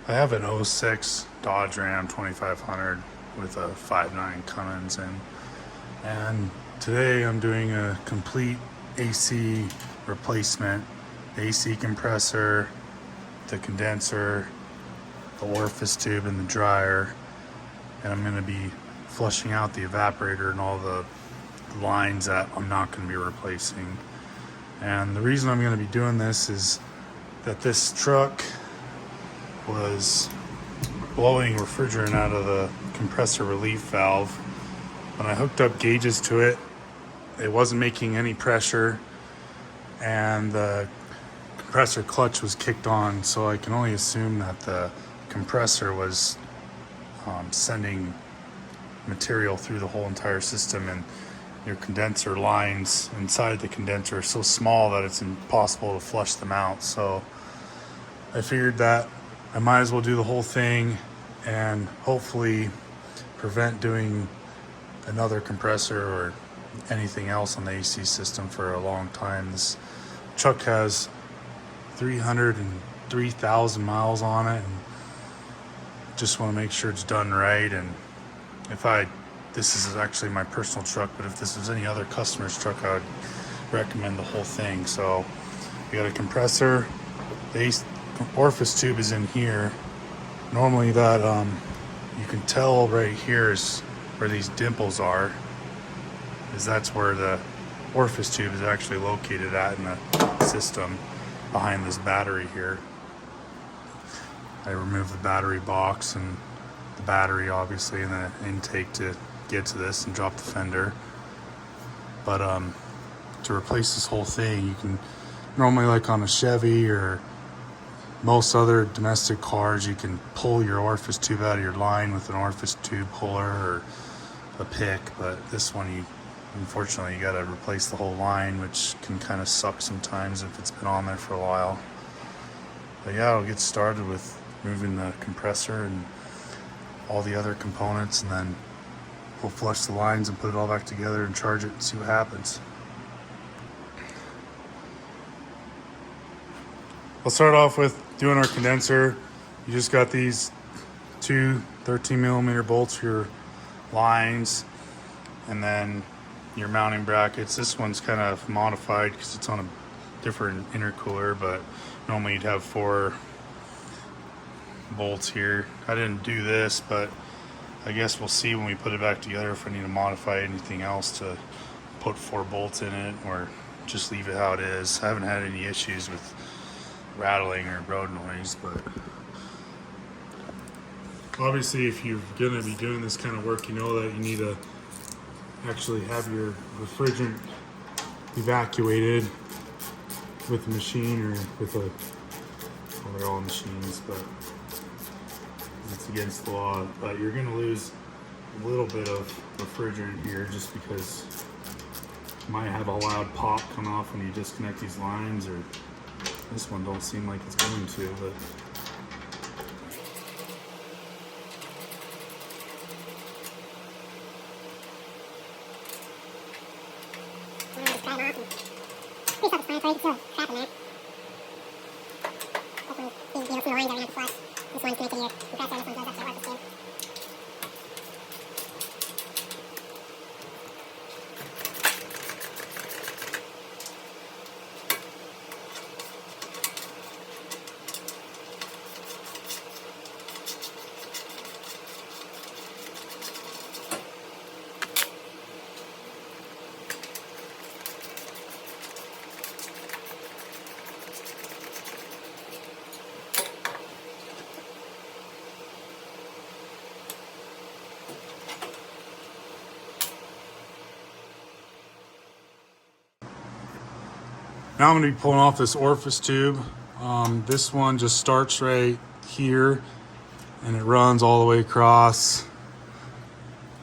I have an '06 Dodge Ram 2500 with a 5.9 Cummins in, and today I'm doing a complete AC replacement. The AC compressor, the condenser, the orifice tube, and the dryer, and I'm going to be flushing out the evaporator and all the lines that I'm not going to be replacing. And the reason I'm going to be doing this is that this truck was blowing refrigerant out of the compressor relief valve. When I hooked up gauges to it, it wasn't making any pressure, and the compressor clutch was kicked on, so I can only assume that the compressor was sending material through the whole entire system, and your condenser lines inside the condenser are so small that it's impossible to flush them out. So I figured that I might as well do the whole thing and hopefully prevent doing another compressor or anything else on the AC system for a long time. This truck has 303,000 miles on it, and just want to make sure it's done right. And this is actually my personal truck, but if this was any other customer's truck, I would recommend the whole thing. So we got a compressor. The orifice tube is in here. Normally that you can tell right here is where these dimples are, is that's where the orifice tube is actually located at in the system, behind this battery here. I removed the battery box and the battery obviously, and the intake to get to this, and drop the fender. But to replace this whole thing, you can normally, like on a Chevy or most other domestic cars, you can pull your orifice tube out of your line with an orifice tube puller or a pick, but this one, unfortunately you got to replace the whole line, which can kind of suck sometimes if it's been on there for a while. But yeah, I'll get started with moving the compressor and all the other components, and then we'll flush the lines and put it all back together and charge it and see what happens. I'll start off with doing our condenser. You just got these two 13mm bolts for your lines, and then your mounting brackets. This one's kind of modified because it's on a different intercooler, but normally you'd have 4 bolts here. I didn't do this, but I guess we'll see when we put it back together if I need to modify anything else to put 4 bolts in it, or just leave it how it is. I haven't had any issues with rattling or road noise, but obviously if you're gonna be doing this kind of work, you know that you need to actually have your refrigerant evacuated with a machine or with a, well, they're all machines, but it's against the law. But you're gonna lose a little bit of refrigerant here just because you might have a loud pop come off when you disconnect these lines, or this one don't seem like it's going to, but now I'm going to be pulling off this orifice tube. This one just starts right here, and it runs all the way across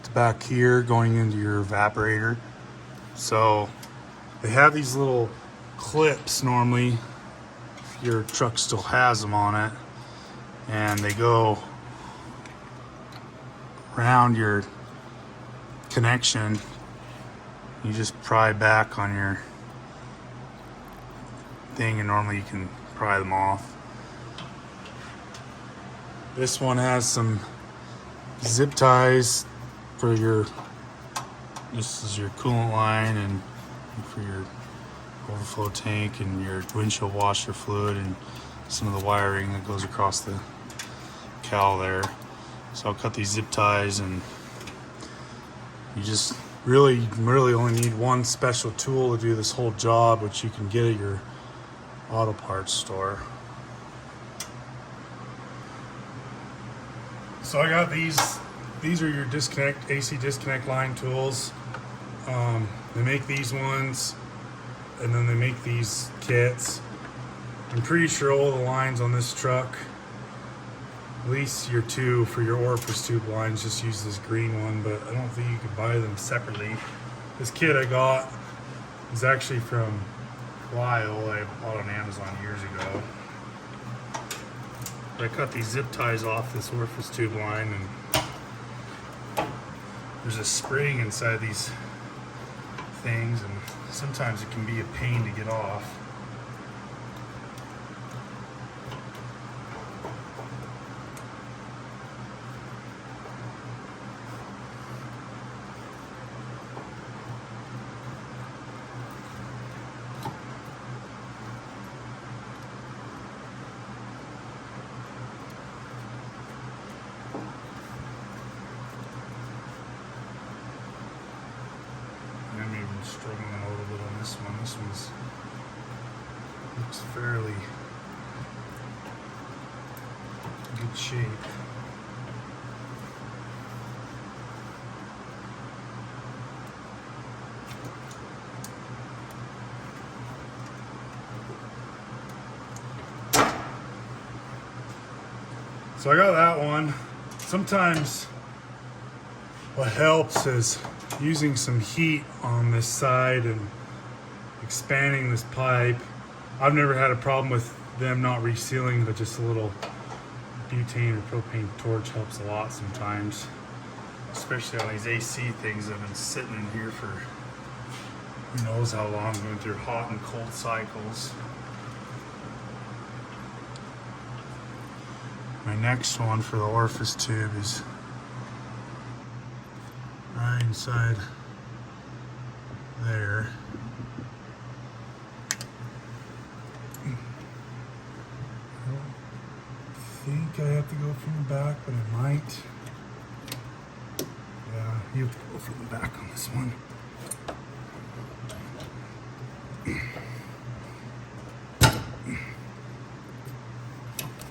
to back here, going into your evaporator. So they have these little clips normally, if your truck still has them on it, and they go around your connection. You just pry back on your thing, and normally you can pry them off. This one has some zip ties for your, this is your coolant line and for your overflow tank and your windshield washer fluid and some of the wiring that goes across the cowl there. So I'll cut these zip ties, and you just really only need one special tool to do this whole job, which you can get at your auto parts store. So I got these are your disconnect, AC disconnect line tools. They make these ones, and then they make these kits. I'm pretty sure all the lines on this truck, at least your two for your orifice tube lines, just use this green one, but I don't think you can buy them separately. This kit I got is actually from Lyle. I bought on Amazon years ago. I cut these zip ties off this orifice tube line, and there's a spring inside these things, and sometimes it can be a pain to get off. I'm even struggling a little bit on this one. This one's looks fairly good shape. So I got that one. Sometimes what helps is using some heat on this side and expanding this pipe. I've never had a problem with them not resealing, but just a little butane or propane torch helps a lot sometimes, especially on these AC things that have been sitting in here for who knows how long, going through hot and cold cycles. My next one for the orifice tube is right inside there. I don't think I have to go from the back, but I might. Yeah, you have to go from the back on this one.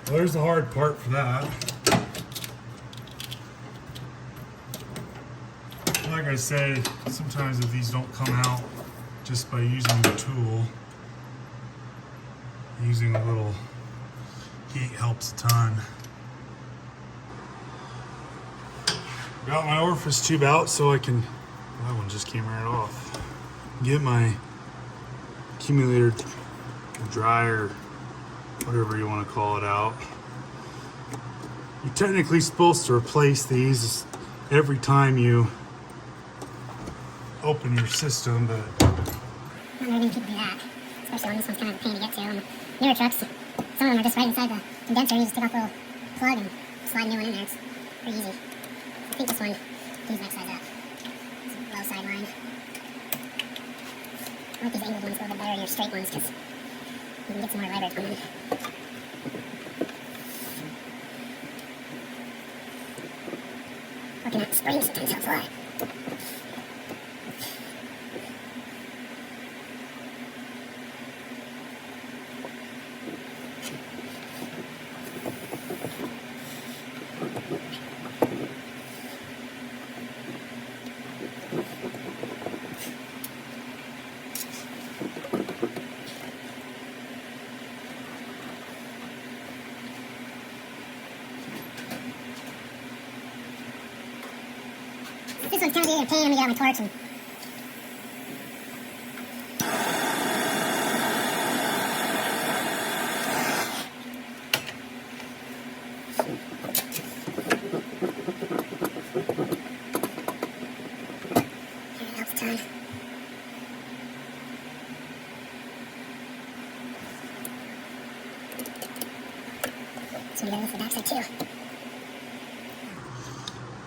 Well, there's the hard part for that. Like I say, sometimes if these don't come out just by using the tool, using a little heat helps a ton. Got my orifice tube out so I can, that one just came right off, get my accumulator dryer, whatever you want to call it, out. You're technically supposed to replace these every time you open your system, but I'm not really going to do that, especially when this one's kind of a pain to get to. On the newer trucks, some of them are just right inside the condenser. You just take off the little plug and slide a new one in there. It's pretty easy. I think this one, these next size up. It's a low side line. I like these angled ones a little bit better than your straight ones because you can get some more leverage on them. Looking at the springs sometimes helps a lot. This one's kind of a pain. Let me get out my torch and it helps a ton. So we gotta go for the backside too.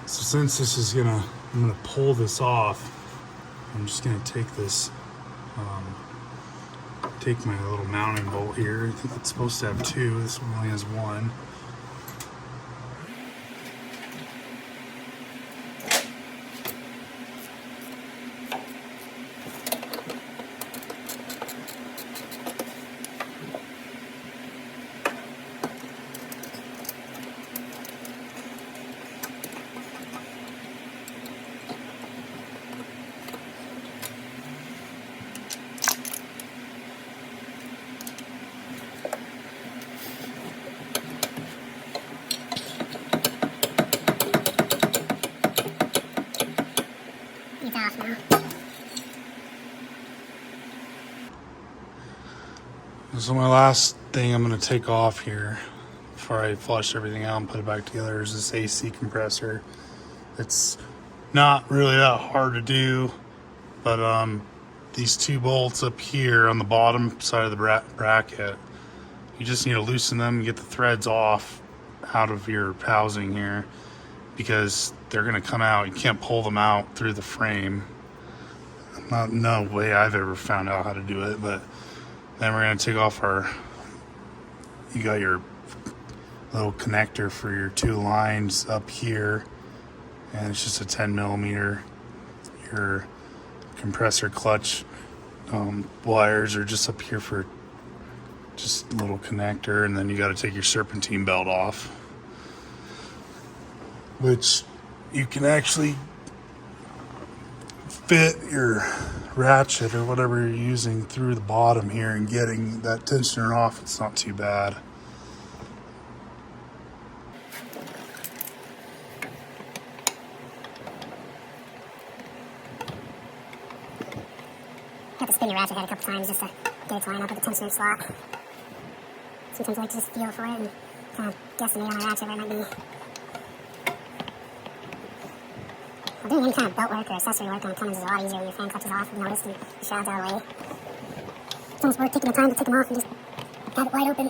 So since this is I'm gonna pull this off, I'm just gonna take this, take my little mounting bolt here. I think it's supposed to have two. This one only has one. It's off now. So my last thing I'm going to take off here before I flush everything out and put it back together is this AC compressor. It's not really that hard to do, but these two bolts up here on the bottom side of the bracket, you just need to loosen them and get the threads off out of your housing here, because they're going to come out. You can't pull them out through the frame. No way I've ever found out how to do it. But then we're going to take off you got your little connector for your two lines up here, and it's just a 10 millimeter. Your compressor clutch wires are just up here for just a little connector, and then you got to take your serpentine belt off, which you can actually fit your ratchet or whatever you're using through the bottom here, and getting that tensioner off, it's not too bad. You have to spin your ratchet head a couple times just to get it to line up with the tensioner slot. Sometimes I like to just feel for it and kind of guesstimate on my ratchet where it might be. Doing any kind of belt work or accessory work on Cummins is a lot easier when your fan clutches off. I've noticed, and the shrouds out of the way. It's almost worth taking the time to take them off and just have it wide open.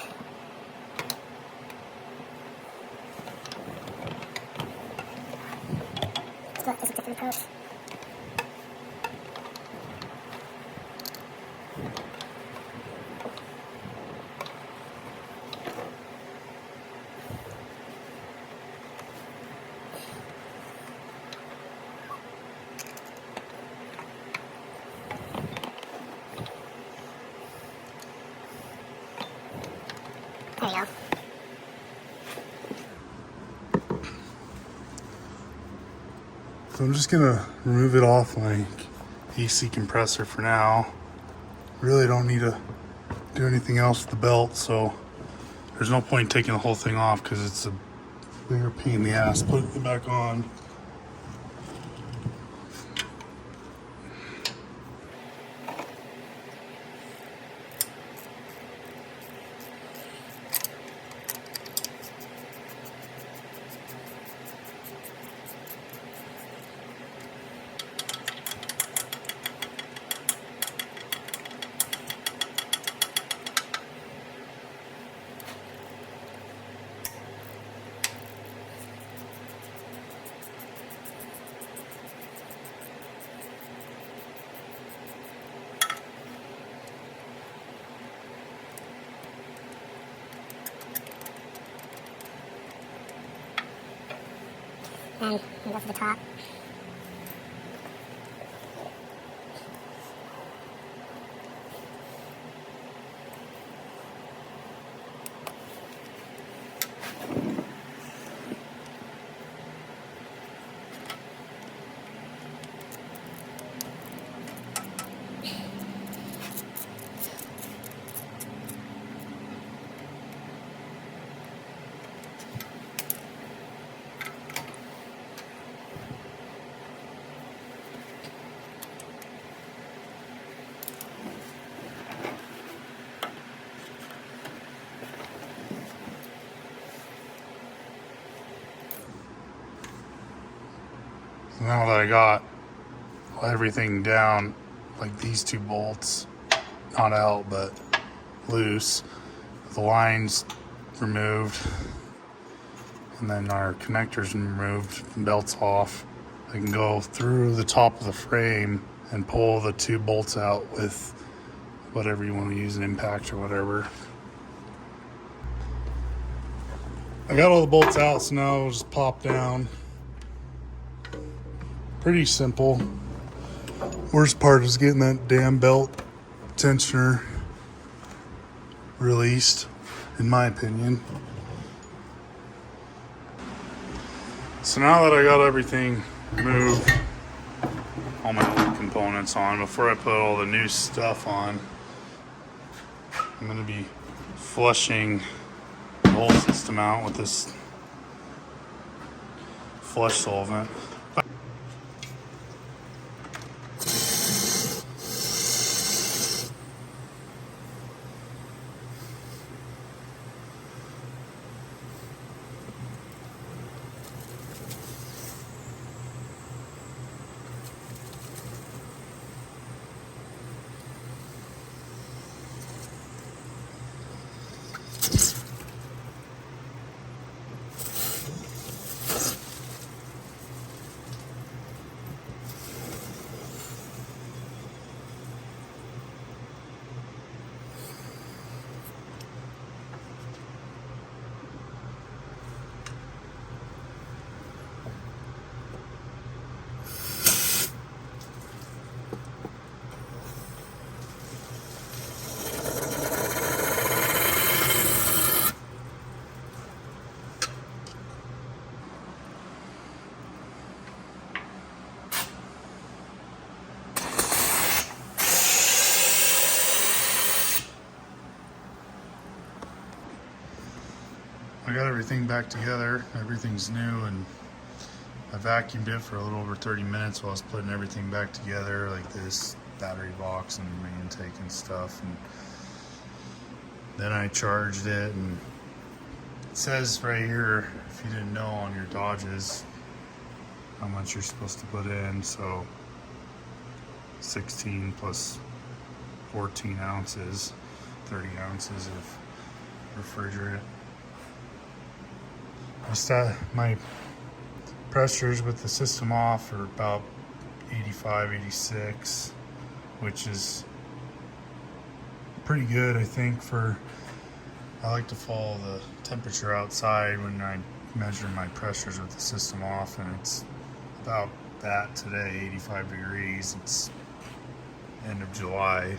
Let's go at this a different approach. There you go. So I'm just gonna remove it off my AC compressor for now. Really don't need to do anything else with the belt, so there's no point in taking the whole thing off because it's a bigger pain in the ass putting it back on. And we go for the top. Now that I got everything down, like these two bolts, not out but loose, the lines removed, and then our connectors removed, belts off. I can go through the top of the frame and pull the 2 bolts out with whatever you want to use, an impact or whatever. I got all the bolts out, so now I'll just pop down. Pretty simple. Worst part is getting that damn belt tensioner released, in my opinion. So now that I got everything moved, all my old components on, before I put all the new stuff on, I'm going to be flushing the whole system out with this flush solvent. I got everything back together. Everything's new, and I vacuumed it for a little over 30 minutes while I was putting everything back together, like this battery box and main intake and stuff. And then I charged it, and it says right here, if you didn't know, on your Dodges how much you're supposed to put in. So 16 plus 14 ounces, 30 ounces of refrigerant. My pressures with the system off are about 85, 86, which is pretty good, I think. I like to follow the temperature outside when I measure my pressures with the system off, and it's about that today, 85 degrees. It's end of July.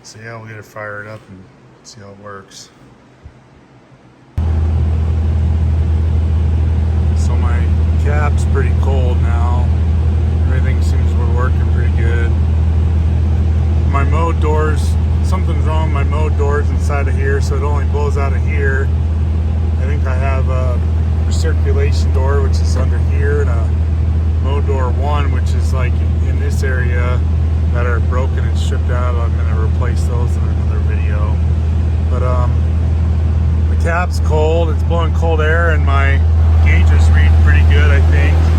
So yeah, we'll get it fired up and see how it works. So my cap's pretty cold now. Everything seems to be working pretty good. My mode doors, something's wrong with my mode doors inside of here, so it only blows out of here. I think I have a recirculation door, which is under here, and a mode door 1, which is like in this area, that are broken and stripped out. I'm going to replace those in another video. But the cap's cold, it's blowing cold air, and my gauges read pretty good, I think.